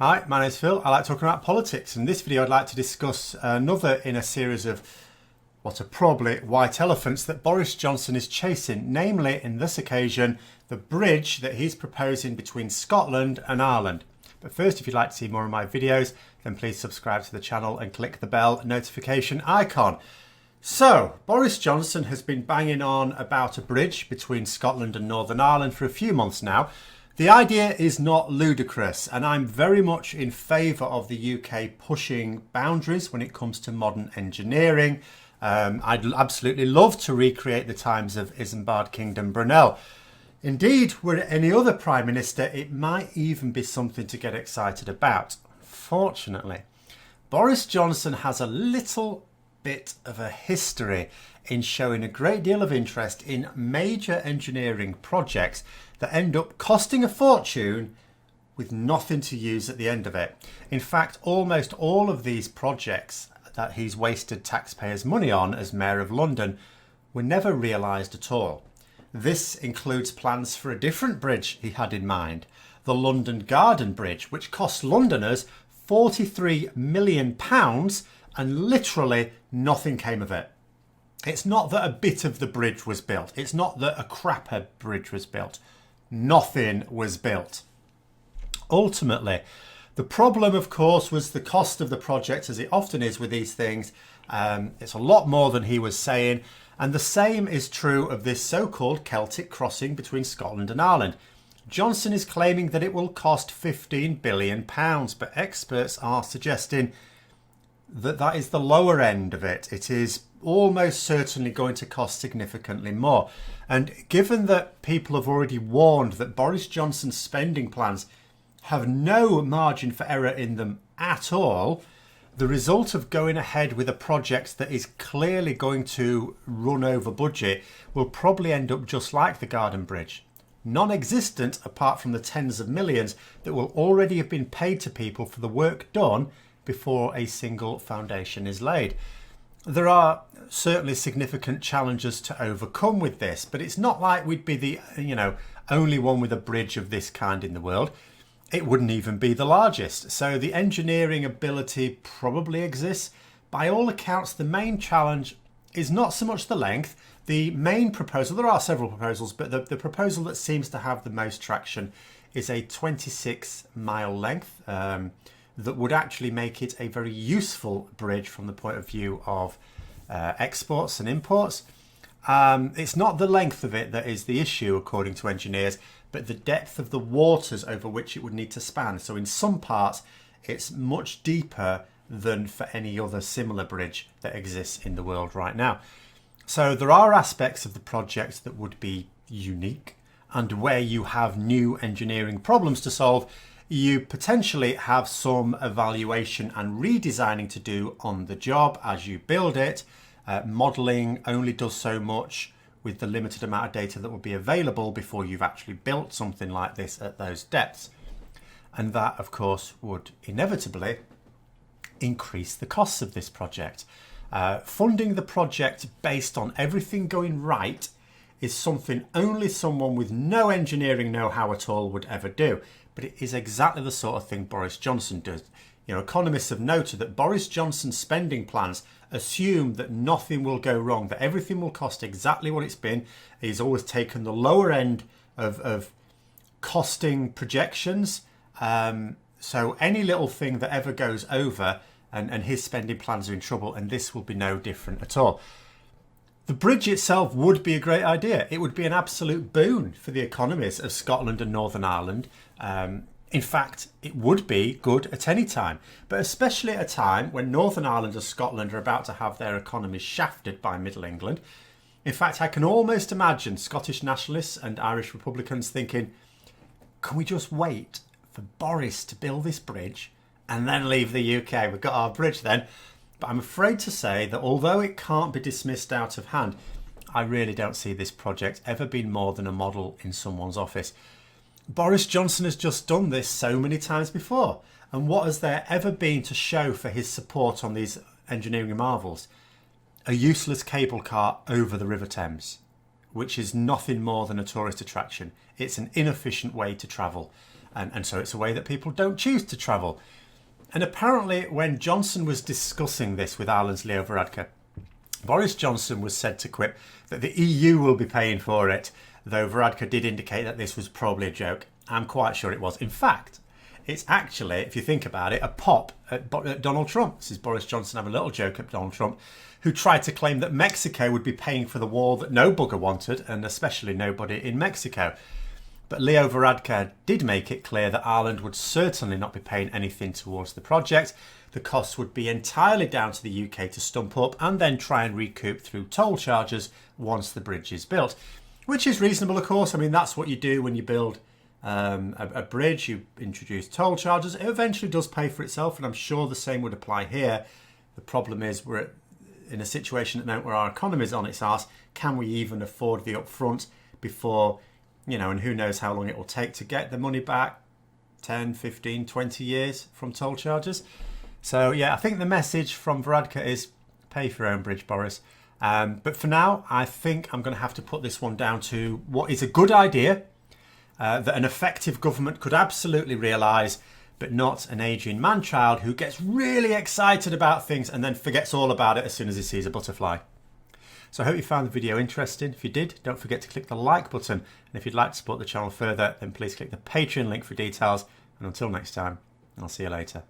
Hi, my name's Phil. I like talking about politics. In this video I'd like to discuss another in a series of what are probably white elephants that Boris Johnson is chasing, namely in this occasion the bridge that he's proposing between Scotland and Ireland. But first, if you'd like to see more of my videos, then please subscribe to the channel and click the bell notification icon. So, Boris Johnson has been banging on about a bridge between Scotland and Northern Ireland for a few months now. The idea is not ludicrous, and I'm very much in favour of the UK pushing boundaries when it comes to modern engineering. I'd absolutely love to recreate the times of Isambard Kingdom Brunel. Indeed, were it any other Prime Minister, it might even be something to get excited about. Fortunately, Boris Johnson has a little bit of a history in showing a great deal of interest in major engineering projects that end up costing a fortune with nothing to use at the end of it. In fact, almost all of these projects that he's wasted taxpayers' money on as Mayor of London were never realised at all. This includes plans for a different bridge he had in mind, the London Garden Bridge, which cost Londoners £43 million and literally nothing came of it. It's not that a bit of the bridge was built. It's not that a crapper bridge was built. Nothing was built. Ultimately, the problem, of course, was the cost of the project, as it often is with these things. It's a lot more than he was saying. And the same is true of this so-called Celtic crossing between Scotland and Ireland. Johnson is claiming that it will cost £15 billion, but experts are suggesting that that is the lower end of it. It is almost certainly going to cost significantly more. And given that people have already warned that Boris Johnson's spending plans have no margin for error in them at all, the result of going ahead with a project that is clearly going to run over budget will probably end up just like the Garden Bridge. Non-existent apart from the tens of millions that will already have been paid to people for the work done before a single foundation is laid. There are certainly significant challenges to overcome with this, but it's not like we'd be the only one with a bridge of this kind in the world. It wouldn't even be the largest. So the engineering ability probably exists. By all accounts, the main challenge is not so much the length. The main proposal, there are several proposals, but the proposal that seems to have the most traction is a 26-mile length that would actually make it a very useful bridge from the point of view of exports and imports. It's not the length of it that is the issue, according to engineers, but the depth of the waters over which it would need to span. So in some parts, it's much deeper than for any other similar bridge that exists in the world right now. So there are aspects of the project that would be unique, and where you have new engineering problems to solve, you potentially have some evaluation and redesigning to do on the job as you build it. Modelling only does so much with the limited amount of data that will be available before you've actually built something like this at those depths. And that, of course, would inevitably increase the costs of this project. Funding the project based on everything going right is something only someone with no engineering know-how at all would ever do. But it is exactly the sort of thing Boris Johnson does. Economists have noted that Boris Johnson's spending plans assume that nothing will go wrong, that everything will cost exactly what it's been. He's always taken the lower end of costing projections. So any little thing that ever goes over and his spending plans are in trouble, and this will be no different at all. The bridge itself would be a great idea. It would be an absolute boon for the economies of Scotland and Northern Ireland. In fact, it would be good at any time, but especially at a time when Northern Ireland and Scotland are about to have their economies shafted by Middle England. In fact, I can almost imagine Scottish nationalists and Irish Republicans thinking, can we just wait for Boris to build this bridge and then leave the UK? We've got our bridge then. But I'm afraid to say that although it can't be dismissed out of hand, I really don't see this project ever being more than a model in someone's office. Boris Johnson has just done this so many times before. And what has there ever been to show for his support on these engineering marvels? A useless cable car over the River Thames, which is nothing more than a tourist attraction. It's an inefficient way to travel. And so it's a way that people don't choose to travel. And apparently when Johnson was discussing this with Ireland's Leo Varadkar, Boris Johnson was said to quip that the EU will be paying for it, though Varadkar did indicate that this was probably a joke. I'm quite sure it was. In fact, it's actually, if you think about it, a pop at Donald Trump. This is Boris Johnson having a little joke at Donald Trump, who tried to claim that Mexico would be paying for the war that no bugger wanted, and especially nobody in Mexico. But Leo Varadkar did make it clear that Ireland would certainly not be paying anything towards the project. The costs would be entirely down to the UK to stump up and then try and recoup through toll charges once the bridge is built. Which is reasonable, of course. I mean, that's what you do when you build a bridge. You introduce toll charges. It eventually does pay for itself, and I'm sure the same would apply here. The problem is we're in a situation at the moment where our economy is on its arse. Can we even afford the upfront before, and who knows how long it will take to get the money back, 10, 15, 20 years from toll charges. So yeah, I think the message from Varadkar is pay for your own bridge, Boris. But for now, I think I'm going to have to put this one down to what is a good idea that an effective government could absolutely realise, but not an aging man-child who gets really excited about things and then forgets all about it as soon as he sees a butterfly. So I hope you found the video interesting. If you did, don't forget to click the like button. And if you'd like to support the channel further, then please click the Patreon link for details. And until next time, I'll see you later.